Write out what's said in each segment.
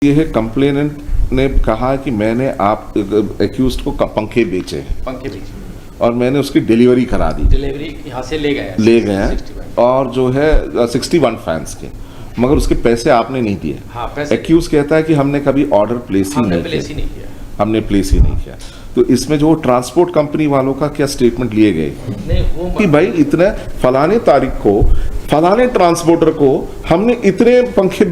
ये है कंप्लेनेंट ने कहा कि मैंने आप एक्यूज्ड को पंखे बेचे और मैंने उसकी डिलीवरी करा दी। डिलीवरी यहाँ से ले गए हैं और जो है 61 फैंस के, मगर उसके पैसे आपने नहीं दिए। हाँ, पैसे एक्यूज कहता है कि हमने कभी ऑर्डर प्लेस ही नहीं किया। हमने प्लेस ही नहीं किया। तो इसमें जो ट्रांसपोर्ट कंपनी वालों का क्या स्टेटमेंट लिए गए कि भाई इतने फलाने तारीख को फलाने ट्रांसपोर्टर को हमने इतने पंखे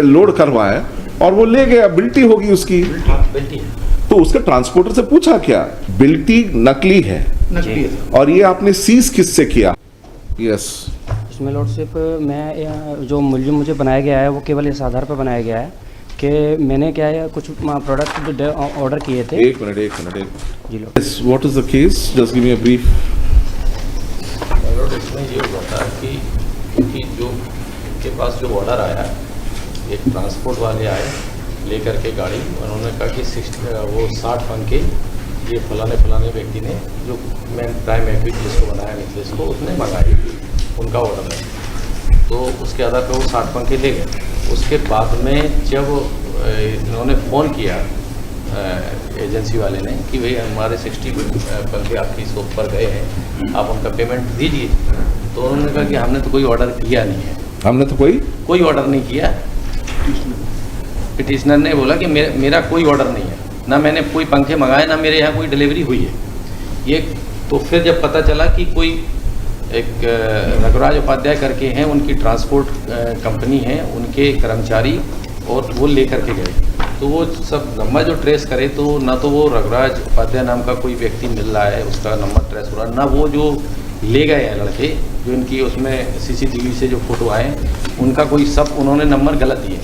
लोड करवाए और वो ले गया, बिल्टी होगी उसकी। बिल्टी है। तो उसके ट्रांसपोर्टर से पूछा क्या, बिल्टी नकली है और ये आपने सीज किससे किया? यस, इसमें लॉर्डशिप मैं जो मूल्य मुझे बनाया गया है वो केवल इस आधार पर बनाया गया है कि मैंने क्या है कुछ प्रोडक्ट ऑर्डर किए थे। एक मिनट जी lord. What is the case, just give me a brief. इसमें ये हुआ था कि जो के पास जो ऑर्डर आया, एक ट्रांसपोर्ट वाले आए लेकर के गाड़ी, उन्होंने कहा कि 60 पंखे ये फलाने व्यक्ति ने, जो मैं प्राइम एक्विट जिसको बनाया नेकलेस को, उसने मंगाई, उनका ऑर्डर है। तो उसके आधार पर वो 60 पंखे ले गए। उसके बाद में जब इन्होंने फ़ोन किया एजेंसी वाले ने कि भाई हमारे 60 पंखे आपकी शॉप पर गए हैं, आप उनका पेमेंट दीजिए। तो उन्होंने कहा कि हमने तो कोई ऑर्डर किया नहीं है। हमने तो कोई ऑर्डर नहीं किया। पिटिशनर ने बोला कि मेरा कोई ऑर्डर नहीं है, ना मैंने कोई पंखे मंगाए, ना मेरे यहाँ कोई डिलीवरी हुई है। ये तो फिर जब पता चला कि कोई एक रघुराज उपाध्याय करके हैं, उनकी ट्रांसपोर्ट कंपनी है, उनके कर्मचारी, और वो लेकर के गए। तो वो सब नंबर जो ट्रेस करे, तो ना तो वो रघुराज उपाध्याय नाम का कोई व्यक्ति मिल रहा है, उसका नंबर ट्रेस हो रहा, ना वो जो ले गए हैं लड़के, जो इनकी उसमें सीसीटीवी से जो फोटो आए, उनका कोई सब उन्होंने नंबर गलत दिए।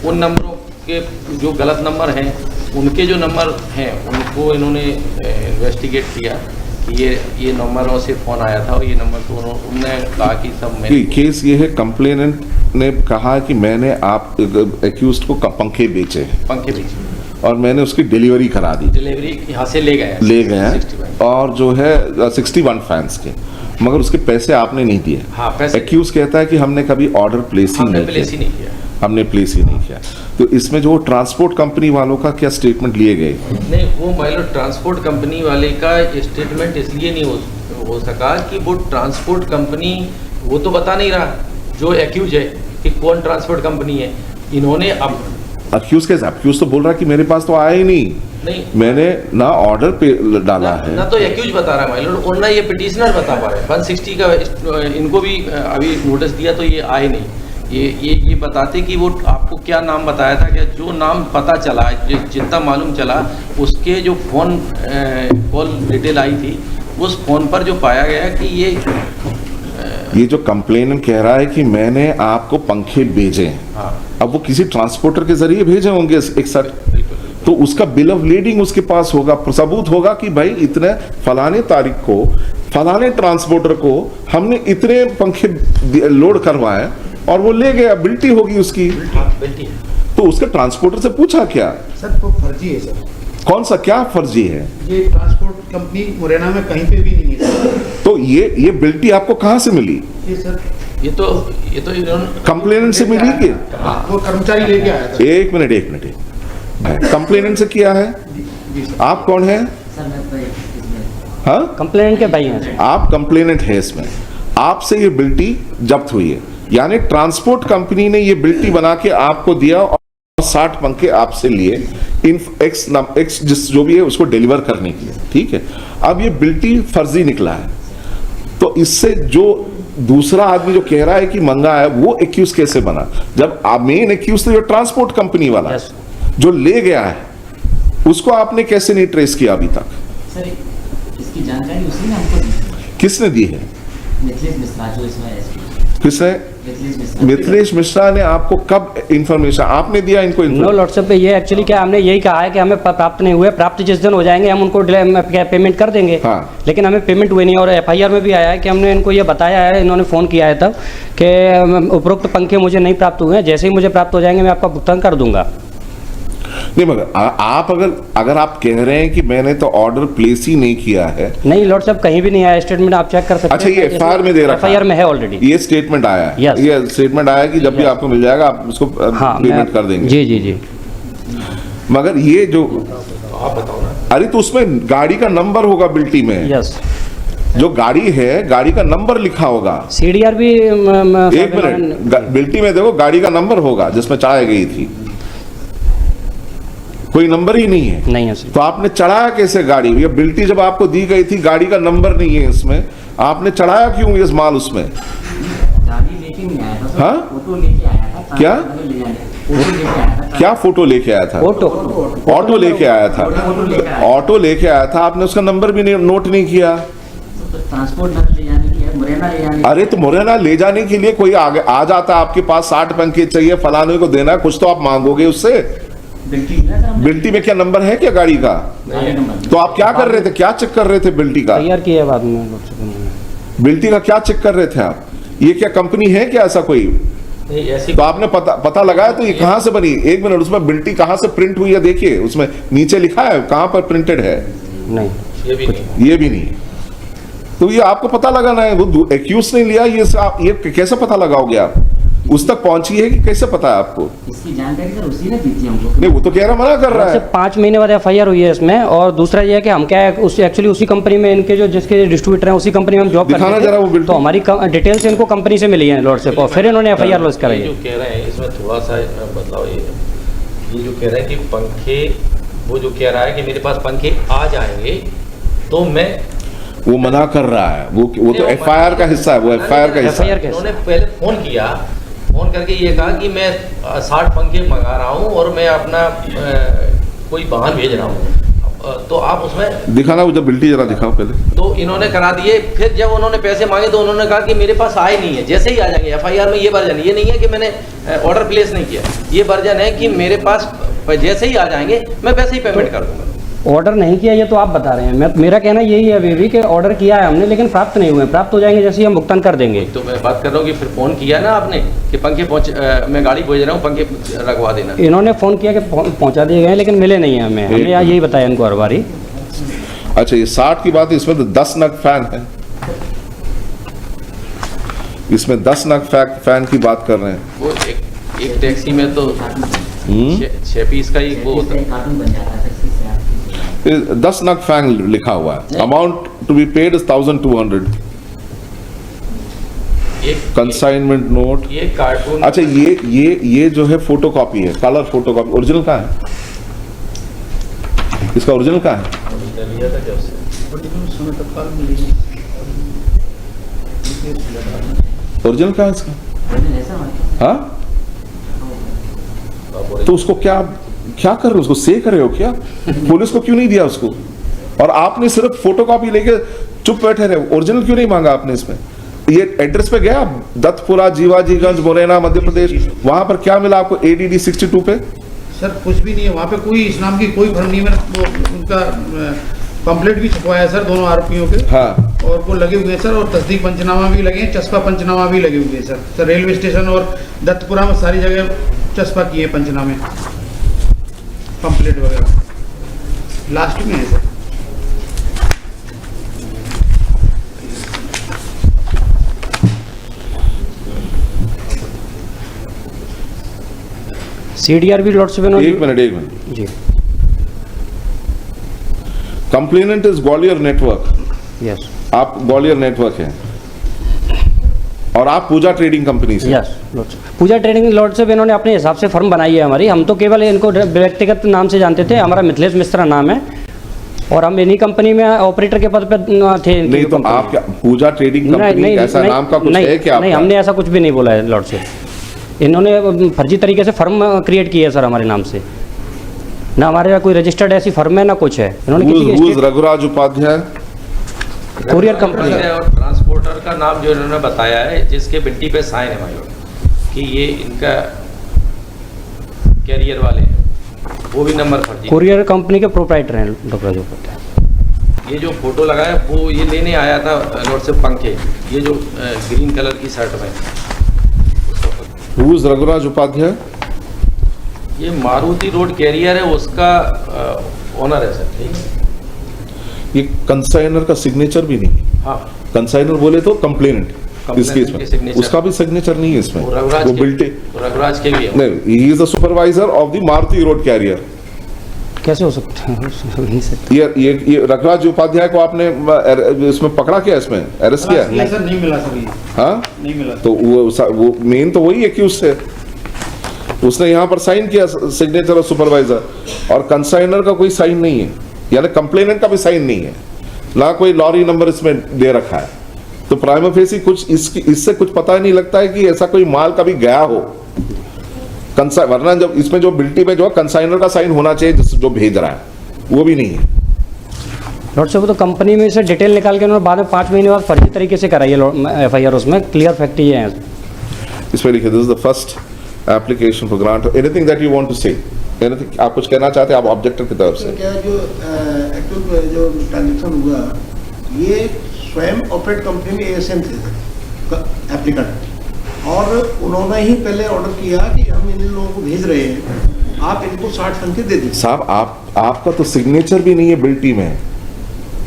उन नंबरों के जो गलत नंबर हैं, उनके जो नंबर हैं उनको इन्होंने इन्वेस्टिगेट किया कि ये नंबरों से फ़ोन आया था और ये नंबर तो उन्होंने कहा कि सब में केस ये है, कंप्लेनेंट ने कहा कि मैंने आप एक्यूज्ड को पंखे बेचे और मैंने उसकी डिलीवरी करा दी। डिलीवरी यहाँ से ले गए हैं और जो है 61 फैंस के, मगर उसके पैसे आपने नहीं दिए। हाँ, पैसे। एक्यूज कहता है कि हमने कभी ऑर्डर प्लेस ही नहीं किया। हमने प्लेस ही नहीं किया। तो इसमें जो ट्रांसपोर्ट कंपनी वालों का क्या स्टेटमेंट लिए गए? नहीं, वो मतलब ट्रांसपोर्ट कंपनी वाले का स्टेटमेंट इसलिए नहीं हो सका कि वो ट्रांसपोर्ट कंपनी वो तो बता नहीं रहा, जो एक्यूज है कि कौन ट्रांसपोर्ट कंपनी है। इन्होंने अब एक्यूज तो बोल रहा कि मेरे पास तो आया ही नहीं, मैंने ना ऑर्डर पे डाला है, ना तो एक्यूज बता रहा है और ना ये पिटिशनर बता पा रहे हैं। 160 का इनको भी अभी नोटिस दिया तो ये आए नहीं। ये बताते कि वो आपको क्या नाम बताया था, क्या जो नाम पता चला, जितना मालूम चला, उसके जो फ़ोन कॉल डिटेल आई थी, उस फ़ोन पर जो पाया गया कि ये जो कंप्लेनेंट कह रहा है कि मैंने आपको पंखे भेजे। हाँ। अब वो किसी ट्रांसपोर्टर के जरिए भेजे होंगे एक साथ, तो उसका बिल ऑफ लीडिंग उसके पास होगा, सबूत होगा कि भाई इतने फलाने तारीख को फलाने ट्रांसपोर्टर को हमने इतने पंखे लोड करवाए और वो ले गया, बिल्टी होगी उसकी। बिल्टी है। तो उसके ट्रांसपोर्टर से पूछा क्या? सर वो फर्जी है सर। कौन सा, क्या फर्जी है? ये ट्रांसपोर्ट कंपनी मुरैना में कहीं पे भी नहीं है। तो ये बिल्टी आपको कहाँ से मिली? ये सर ये तो कंप्लेनेंट से मिली कि? वो कर्मचारी लेके आया था। एक मिनट कंप्लेनेंट से किया है? आप कौन है? हाँ, कंप्लेनेंट के भाई हैं। आप कंप्लेनेंट है इसमें, आपसे ये बिल्टी जब्त हुई है, यानी ट्रांसपोर्ट कंपनी ने ये बिल्टी बना के आपको दिया और 60 पंखे आपसे लिए इन एक्स जिस जो भी है उसको डिलीवर करने के लिए, ठीक है। अब ये बिल्टी फर्जी निकला है, तो इससे जो दूसरा आदमी जो कह रहा है कि मंगा है, वो एक्यूज कैसे बना? जब मेन एक्यूज तो जो ट्रांसपोर्ट कंपनी वाला जो ले गया है, उसको आपने कैसे नहीं ट्रेस किया अभी तक? सर इसकी जानकारी उसी ने हमको दी। किसने दी है? मिथिलेश मिश्रा जो इसमें किसने? मिथिलेश मिश्रा ने आपको कब इंफॉर्मेशन आपने दिया इनको? नो लॉर्डशिप पे ये एक्चुअली क्या हमने यही कहा है कि हमें प्राप्त नहीं हुए, प्राप्त जिस दिन हो जाएंगे हम उनको पेमेंट कर देंगे। हाँ। लेकिन हमें पेमेंट हुई नहीं, और एफआईआर में भी आया है कि हमने इनको ये बताया है, इन्होंने फ़ोन किया है तब कि उपरोक्त पंखे मुझे नहीं प्राप्त हुए हैं, जैसे ही मुझे प्राप्त हो जाएंगे मैं आपका भुगतान कर दूंगा। नहीं, मगर आप अगर आप कह रहे हैं कि मैंने तो ऑर्डर प्लेस ही नहीं किया है। नहीं लॉर्ड साहब, कहीं भी नहीं आया, स्टेटमेंट आप चेक कर सकते हैं। अच्छा, ये एफआईआर में दे रखा है? एफआईआर में है ऑलरेडी, ये स्टेटमेंट आया है। Yes. ये स्टेटमेंट आया कि जब भी आपको मिल जाएगा आप उसको पेमेंट कर देंगे। जी जी जी। मगर ये जो तो आप बताओ ना। अरे तो उसमें गाड़ी का नंबर होगा बिल्टी में, यस, जो गाड़ी है गाड़ी का नंबर लिखा होगा। CDR भी एक मिनट, बिल्टी में देखो गाड़ी का नंबर होगा जिसमें चढ़ाई गई थी, कोई नंबर ही नहीं है। नहीं है सर। तो आपने चढ़ाया कैसे गाड़ी? ये बिल्टी जब आपको दी गई थी, गाड़ी का नंबर नहीं है इसमें, आपने चढ़ाया क्यों ये माल उसमें? गाड़ी लेके नहीं आया था सर, हाँ? फोटो लेके आया था। क्या? ले जाने, फोटो लेके आया था। क्या फोटो लेके आया था? ऑटो ऑटो लेके आया था। फोटो लेके आया था। ऑटो लेके आया था, आपने उसका नंबर भी नोट नहीं किया। तो ट्रांसपोर्ट नट ले जाने की है, मुरैना ले जाने की। अरे तो मुरैना ले जाने के लिए कोई आगे आ जाता, आपके पास 60 पंखे चाहिए, फलाने को देना, कुछ तो आप मांगोगे उससे। बिल्टी दिया सर हमने। बिल्टी में क्या नंबर है क्या गाड़ी का? गाड़ी नंबर। तो आप क्या कर रहे थे, क्या चेक कर रहे थे बिल्टी का? तैयार किया है बाद में लॉर्डशिप इन्होंने। बिल्टी का क्या चेक कर रहे थे आप? ये क्या कंपनी है क्या ऐसा कोई? नहीं ऐसी तो आपने पता लगाया तो ये कहां से बनी? एक मिनट, उसमें बिल्टी कहां से प्रिंट हुई है देखिए, उसमें नीचे लिखा है कहां पर प्रिंटेड है? नहीं, ये भी नहीं। ये भी नहीं। तो ये आपको पता लगाना है, वो एक्यूज नहीं लिया, ये कैसे पता लगाओगे आप? उस तक पहुंची है कि कैसे पता है आपको? इसकी जानकारी सर उसी ने दी थी हमको। नहीं, वो तो कह रहा मना कर रहा से है। 5 महीने बाद FIR हुई है इसमें। और दूसरा ये है कि हम क्या है, उस एक्चुअली उसी कंपनी में इनके जो जिसके डिस्ट्रीब्यूटर हैं उसी कंपनी में हम जॉब दिखाना करते जरा वो थे, बिल्कुल। तो हमारी डिटेल्स इनको कंपनी से मिली है लॉर्डशिप, और फिर इन्होंने FIR लॉन्च कराई ये है। जो कह रहे हैं इसमें थोड़ा सा बदलाव ये जो कह रहे हैं कि पंखे, वो जो कह रहा है कि मेरे पास पंखे आ जाएंगे तो मैं, वो मना कर रहा है, वो तो FIR का हिस्सा है, वो FIR का हिस्सा है। FIR कैसे? उन्होंने पहले फोन करके ये कहा कि मैं 60 पंखे मंगा रहा हूँ और मैं अपना कोई वाहन भेज रहा हूँ, तो आप उसमें दिखाना, उधर बिल्टी जरा दिखाओ पहले। तो इन्होंने करा दिए। फिर जब उन्होंने पैसे मांगे तो उन्होंने कहा कि मेरे पास आए नहीं है, जैसे ही आ जाएंगे। FIR में ये वर्जन, ये नहीं है कि मैंने ऑर्डर प्लेस नहीं किया, ये वर्जन है कि मेरे पास जैसे ही आ जाएंगे मैं वैसे ही पेमेंट कर दूंगा। ऑर्डर नहीं किया ये तो आप बता रहे हैं, मेरा कहना यही है अभी भी कि ऑर्डर किया है हमने, लेकिन प्राप्त नहीं हुए। प्राप्त हो जाएंगे जैसे ही हम भुगतान कर देंगे। तो मैं बात कर रहा हूँ कि फिर फोन किया ना आपने कि पंखे मैं गाड़ी भेज रहा हूँ, पंखे रखवा देना। इन्होंने फ़ोन किया कि पहुंचा दिए गए, लेकिन मिले नहीं है हमें। हमने यही बताया इनको हर बारी। अच्छा, ये 60 की बात है, इसमें तो 10 नग फैन है, इसमें 10 नग फैन की बात कर रहे हैं। वो एक टैक्सी में तो 6 पीस का ही वो होता है। कार्टून बन जाता है सर, इससे आपकी 10 नग फैन लिखा हुआ है। Amount to be paid is 1200। Consignment note. ये कार्टून। अच्छा, ये जो है फोटो कॉपी है, कलर फोटो कॉपी। ओरिजिनल कहाँ है इसका? ओरिजिनल कहाँ है? लिया था जब से। ओरिजिनल कहाँ है इसका? ऐसा मतलब हाँ, तो उसको क्या कर रहे हो? उसको सेक रहे हो क्या? पुलिस को क्यों नहीं दिया उसको? और आपने सिर्फ फोटोकॉपी लेके चुप बैठे रहे। ओरिजिनल क्यों नहीं मांगा आपने इसमें? ये एड्रेस पे गया दत्तपुरा, जीवाजीगंज, मुरैना, मध्य प्रदेश, वहां पर क्या मिला आपको ADD 62 पे? सर कुछ भी नहीं है वहाँ पे, कोई इस नाम की कोई फर्म नहीं है। मैंने उनका पंपलेट भी छपवाया सर दोनों आरोपियों के। हाँ, और वो लगे हुए हैं सर, और तस्दीक पंचनामा भी लगे हैं, चस्पा पंचनामा भी लगे हुए हैं सर रेलवे स्टेशन और दत्तपुरा में सारी जगह चस्पा किए पंचनामे, पंपलेट वगैरह लास्ट में है सर। CDR भी लॉर्डशिप इन्होंने। एक minute ji, complainant is Gwalior network. Yes आप ग्वालियर नेटवर्क हैं और आप पूजा ट्रेडिंग कंपनी से। Yes lordship. Pooja trading lordship इन्होंने अपने हिसाब से फर्म बनाई है हमारी। हम तो केवल इनको व्यक्तिगत नाम से जानते थे। हमारा मिथिलेश मिश्रा नाम है और हम इन्हीं कंपनी में ऑपरेटर के पद पे थे। नहीं तो आप क्या पूजा ट्रेडिंग कंपनी ऐसा नाम का कुछ है क्या? नहीं, हमने ऐसा कुछ भी नहीं बोला है लॉर्डशिप। इन्होंने फर्जी तरीके से फर्म क्रिएट की है सर हमारे नाम से। ना हमारे यहाँ कोई रजिस्टर्ड ऐसी फर्म है ना कुछ है। इन्होंने रघुराज उपाध्याय कोरियर कंपनी और ट्रांसपोर्टर का नाम जो इन्होंने बताया है, जिसके बिल्टी पे साइन है मायोर कि ये इनका कैरियर वाले हैं, वो भी नंबर फर्जी। कोरियर कंपनी के प्रोप्राइटर हैं डॉक्टर रघुराज उपाध्याय। ये जो फोटो लगा है वो ये लेने आया था लॉर्डशिप पंखे, ये जो ग्रीन कलर की शर्ट में। रघुराज उपाध्याय ये मारुति रोड कैरियर है, उसका ओनर है सर। ठीक है, ये कंसाइनर का सिग्नेचर भी नहीं। हाँ, कंसाइनर बोले तो कंप्लेनेंट, इस केस के में signature। उसका भी सिग्नेचर नहीं है इसमें, वो रघुराज वो के- बिल्टी वो रघुराज के भी है। नहीं, he is the supervisor of the Maruti road carrier. कैसे हो सकता है? हो नहीं सकता। ये रघुराज उपाध्याय को आपने इसमें पकड़ा क्या, इसमें अरेस्ट किया? नहीं सर, नहीं मिला सर, ये हाँ, नहीं मिला। तो वो मेन तो वही एक्यूज है, उसने यहाँ पर साइन किया सिग्नेचर ऑफ सुपरवाइजर, और कंसाइनर का कोई साइन नहीं है, यानी कंप्लेनेंट का भी साइन नहीं है, ना कोई लॉरी नंबर इसमें दे रखा है। तो प्राइमा फेसी कुछ इससे कुछ पता ही नहीं लगता है कि ऐसा कोई माल कभी गया हो, वरना जब इसमें जो बिल्टी में जो कंसाइनर का साइन होना चाहिए जो भेज रहा है, वो भी नहीं है। लॉर्ड साहब तो कंपनी में से डिटेल निकाल के उन्होंने बाद में 5 महीने बाद फर्जी तरीके से कराई है FIR, उसमें क्लियर फैक्ट ये है। इसमें लिखिए this is the first application for grant. Anything that you want to say, anything आप कुछ कहना चाहते हैं आप ऑब्जेक्टर की तरफ से? क्या जो एक्चुअल जो ट्रांजेक्शन हुआ, ये स्वयं ऑपरेट कंपनी में ASM थे एप्लीकेंट, और उन्होंने ही पहले ऑर्डर किया कि हम इन लोगों को भेज रहे हैं, आप इनको 60 पंखे दे दीजिए। साहब आपका तो सिग्नेचर भी नहीं है बिल्टी में,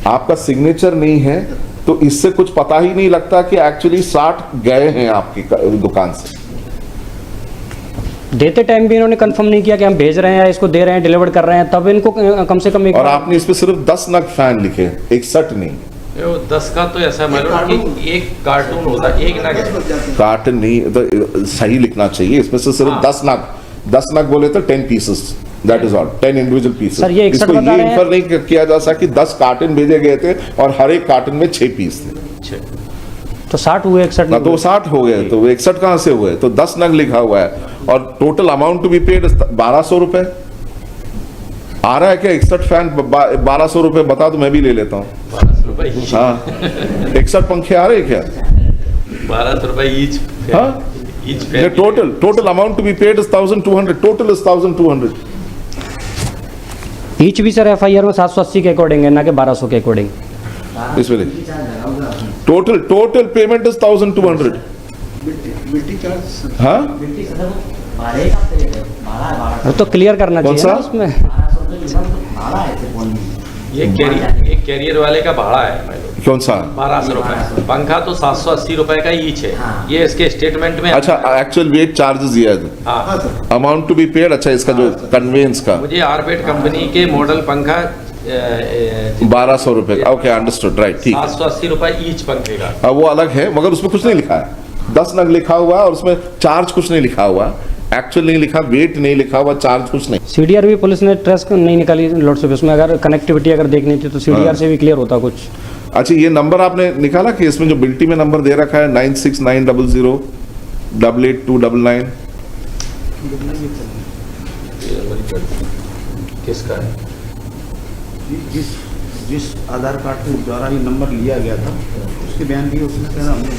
आपका सिग्नेचर नहीं है, तो इससे कुछ पता ही नहीं लगता कि एक्चुअली 60 गए हैं आपकी दुकान से। देते टाइम भी इन्होंने कंफर्म नहीं किया कि हम भेज रहे हैं या इसको दे रहे हैं, डिलीवर कर रहे हैं, तब इनको कम से कम एक और आपने इस पे सिर्फ 10 नग फैन लिखे, 61 नहीं। वो 10 का तो ऐसा मालूम कि एक कार्टून होता है, एक नग है। कार्टन नहीं, तो सही लिखना चाहिए, इसमें से सिर्फ हाँ। 10 नग बोले तो 10 pieces, that is all, 10 individual pieces. Sir, ये 61 इसको बता ये रहे हैं। इंफर नहीं किया जा सकता कि 10 कार्टन भेजे गए थे और हर एक कार्टन में 6 पीस थे, तो 60 हुए, 61 ना तो वो 60 हो गए, तो वो 61 कहां से हुए? तो 10 नग लिखा हुआ है, और total amount to be paid 1200 रुपए आ रहा है क्या? 61 फैन 1200 रुपए बता दो, मैं भी ले लेता हूँ। 1200 रुपए ईच। हाँ, 61 पंखे आ रहे हैं क्या? 1200 रुपए ईच। हाँ, each The total amount to be paid is 1,200. Total is 1,200. Each भी सर FIR में 780 के अकॉर्डिंग है, ना कि 1200 के अकॉर्डिंग। इसमें total payment is 1,200. बिल्टी चार्ज हाँ, बिल्टी सदर भाड़े का पे है, भाड़ा वो तो क्लियर करना कौन चाहिए ना सा? उसमें। 1200 रुपये के ऊपर भाड़ा है सिर्फ ओनली। ये कैरियर वाले का भाड़ा है मालूम, कौन सा? 1200 रुपए। पंखा तो 780 रुपए का ईच है। हाँ। ये इसके स्टेटमेंट में। अच्छा, एक्चुअल वेट चार्जेस ये है, हाँ, हाँ sir, amount to be paid. अच्छा, इसका जो कन्वेंस का मुझे आरबेट कंपनी के मॉडल पंखा 1200 रुपए का। ओके, अंडरस्टूड, राइट, ठीक है। 780 रुपए ईच पंखे का। अब वो अलग है, मगर उसमें कुछ नहीं लिखा है। 10 नग लिखा हुआ है और उसमें चार्ज कुछ नहीं लिखा हुआ, एक्चुअल नहीं लिखा, वेट नहीं लिखा हुआ, चार्ज कुछ नहीं। CDR भी पुलिस ने ट्रेस नहीं निकाली लॉर्ड साहब, उसमें अगर कनेक्टिविटी अगर देखनी थी तो CDR से भी क्लियर होता कुछ। अच्छा, ये नंबर आपने निकाला कि इसमें जो बिल्टी में नंबर दे रखा है 96900 88299? किसका है? जिस आधार कार्ड के द्वारा ये नंबर लिया गया था, उसके बयान की उसने कहा हमने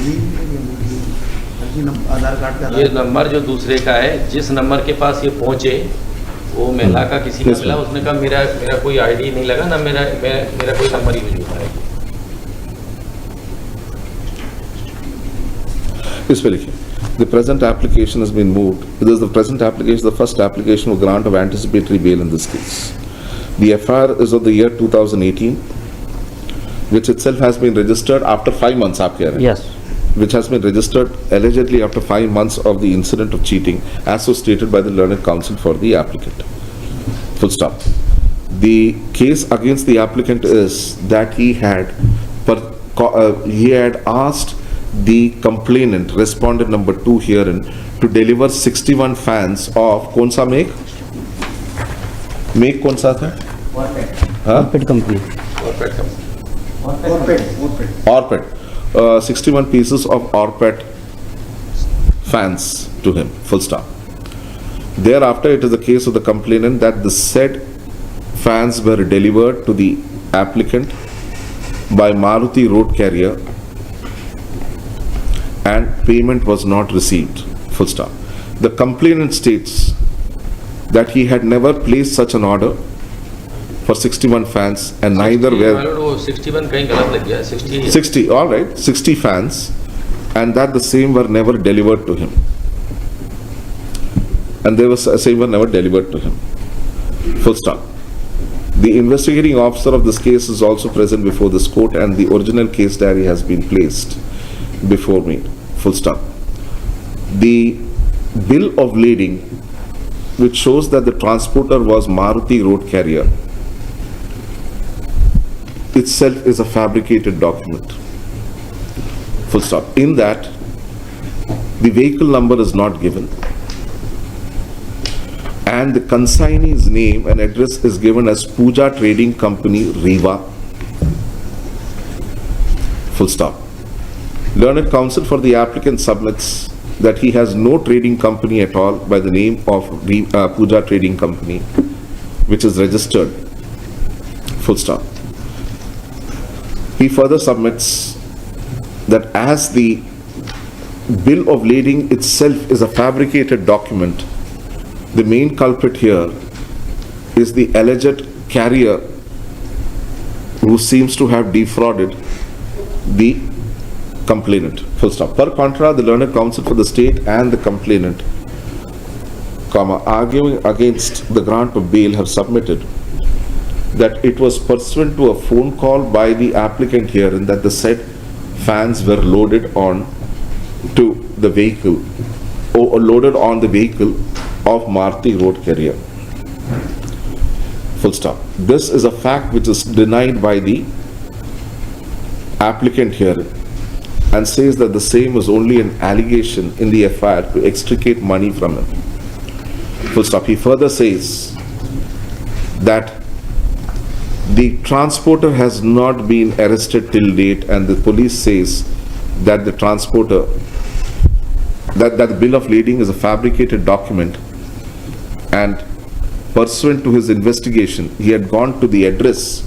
आधार कार्ड का ये नंबर जो दूसरे का है, जिस नंबर के पास ये पहुंचे, वो महिला का किसी का मिला, उसने कहा मेरा कोई आईडी नहीं लगा ना, मेरा कोई नंबर यूज होता है। इस पे लिखिए the present application has been moved. This is the present application, the first application for grant of anticipatory bail in this case. The FIR is of the year 2018, which itself has been registered after 5 months, आप कह रहे हैं? Yes. Which has been registered allegedly after 5 months of the incident of cheating, as was stated by the learned counsel for the applicant. Full stop. The case against the applicant is that he had asked the complainant, respondent number 2 herein, to deliver 61 fans of कौन सा make कौन सा था? हाँ? Orped company. Corporate company. Orpet. Orpet. 61 pieces of Orpet fans to him, full stop. Thereafter, it is the case of the complainant that the said fans were delivered to the applicant by Maruti road carrier and payment was not received, full stop. The complainant states that he had never placed such an order for 61 fans and neither were वो 61 कहीं गलत लग गया, 60 60, all right, 60 fans, and that the same were never delivered to him. And they were same were never delivered to him. Full stop. The investigating officer of this case is also present before this court, and the original case diary has been placed before me, full stop. The bill of lading, which shows that the transporter was Maruti Road Carrier, itself is a fabricated document. Full stop. In that, the vehicle number is not given, and the consignee's name and address is given as Pooja Trading Company, Rewa. Full stop. Learned counsel for the applicant submits that he has no trading company at all by the name of Pooja Trading Company, which is registered. Full stop. He further submits that as the bill of lading itself is a fabricated document, the main culprit here is the alleged carrier who seems to have defrauded the complainant. Full stop. Per contra, the learned counsel for the state and the complainant, arguing against the grant of bail, have submitted that it was pursuant to a phone call by the applicant herein that the said fans were loaded on to the vehicle or loaded on the vehicle of Maruti Road Carrier. Full stop. This is a fact which is denied by the applicant here and says that the same was only an allegation in the FIR to extricate money from him. Full stop. He further says that the transporter has not been arrested till date, and the police says that the transporter, that the bill of lading is a fabricated document, and pursuant to his investigation, he had gone to the address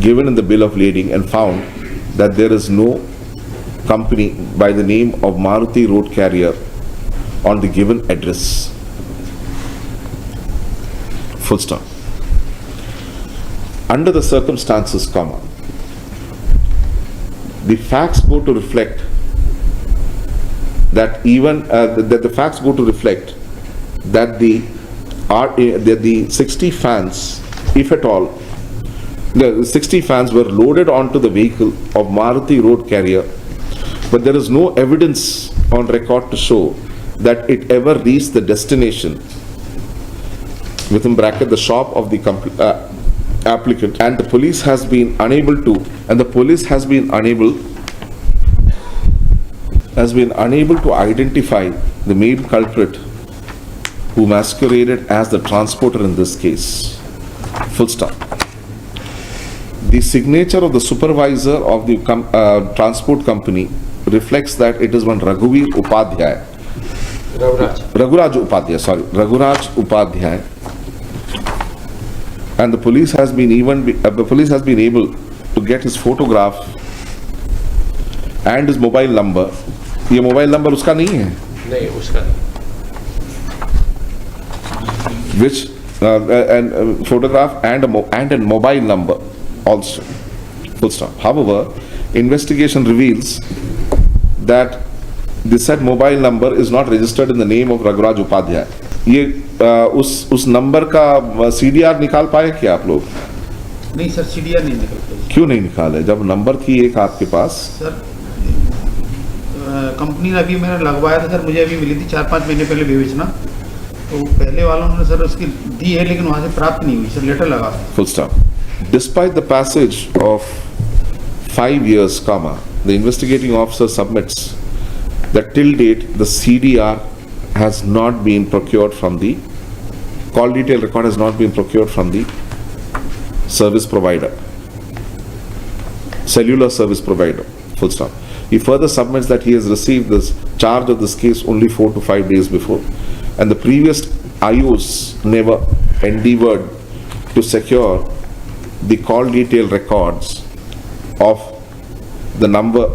given in the bill of lading and found that there is no company by the name of Maruti Road Carrier on the given address. Full stop. Under the circumstances, the facts go to reflect that the 60 fans, if at all, the 60 fans were loaded onto the vehicle of Maruti Road Carrier, but there is no evidence on record to show that it ever reached the destination, within bracket the shop of the applicant, and the police has been unable to identify the main culprit who masqueraded as the transporter in this case. Full stop. The signature of the supervisor of the transport company reflects that it is one Raghuraj Upadhyay, and the police has been able to get his photograph and his mobile number. ये mobile number उसका नहीं है? नहीं, उसका नहीं. Which and photograph and a mobile number also. Full stop. However, investigation reveals that the said mobile number is not registered in the name of Raghuraj Upadhyay. ये उस number का CDR निकाल पाए क्या आप लोग? नहीं सर, CDR नहीं निकल पाई. क्यों नहीं निकाले जब नंबर थी एक आपके पास? सर कंपनी ने अभी मैंने लगवाया था सर, मुझे अभी मिली थी 4-5 महीने पहले विवेचना, तो पहले वालों ने सर उसकी दी है लेकिन वहाँ से प्राप्त नहीं हुई सर, लेटर लगा. Full stop. Despite the passage of 5 years, the investigating officer submits that till date the CDR has not been procured from the call detail record has not been procured from the service provider, cellular service provider. Full stop. He further submits that he has received this charge of this case only 4 to 5 days before, and the previous IOs never endeavored to secure the call detail records of the number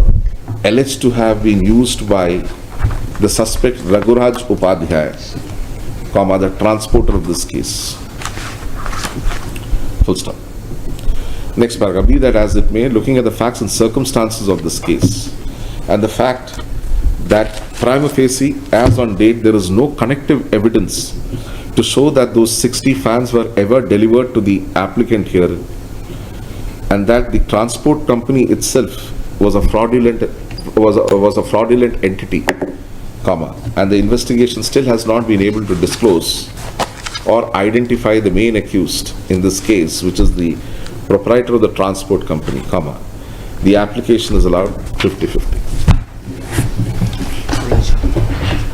alleged to have been used by the suspect Raghuraj Upadhyay, the transporter of this case. Full stop. Next paragraph. Be that as it may, looking at the facts and circumstances of this case and the fact that prima facie, as on date, there is no connective evidence to show that those 60 fans were ever delivered to the applicant here, and that the transport company itself was a fraudulent was a fraudulent entity, comma, and the investigation still has not been able to disclose or identify the main accused in this case, which is the proprietor of the transport company, comma, the application is allowed 50-50.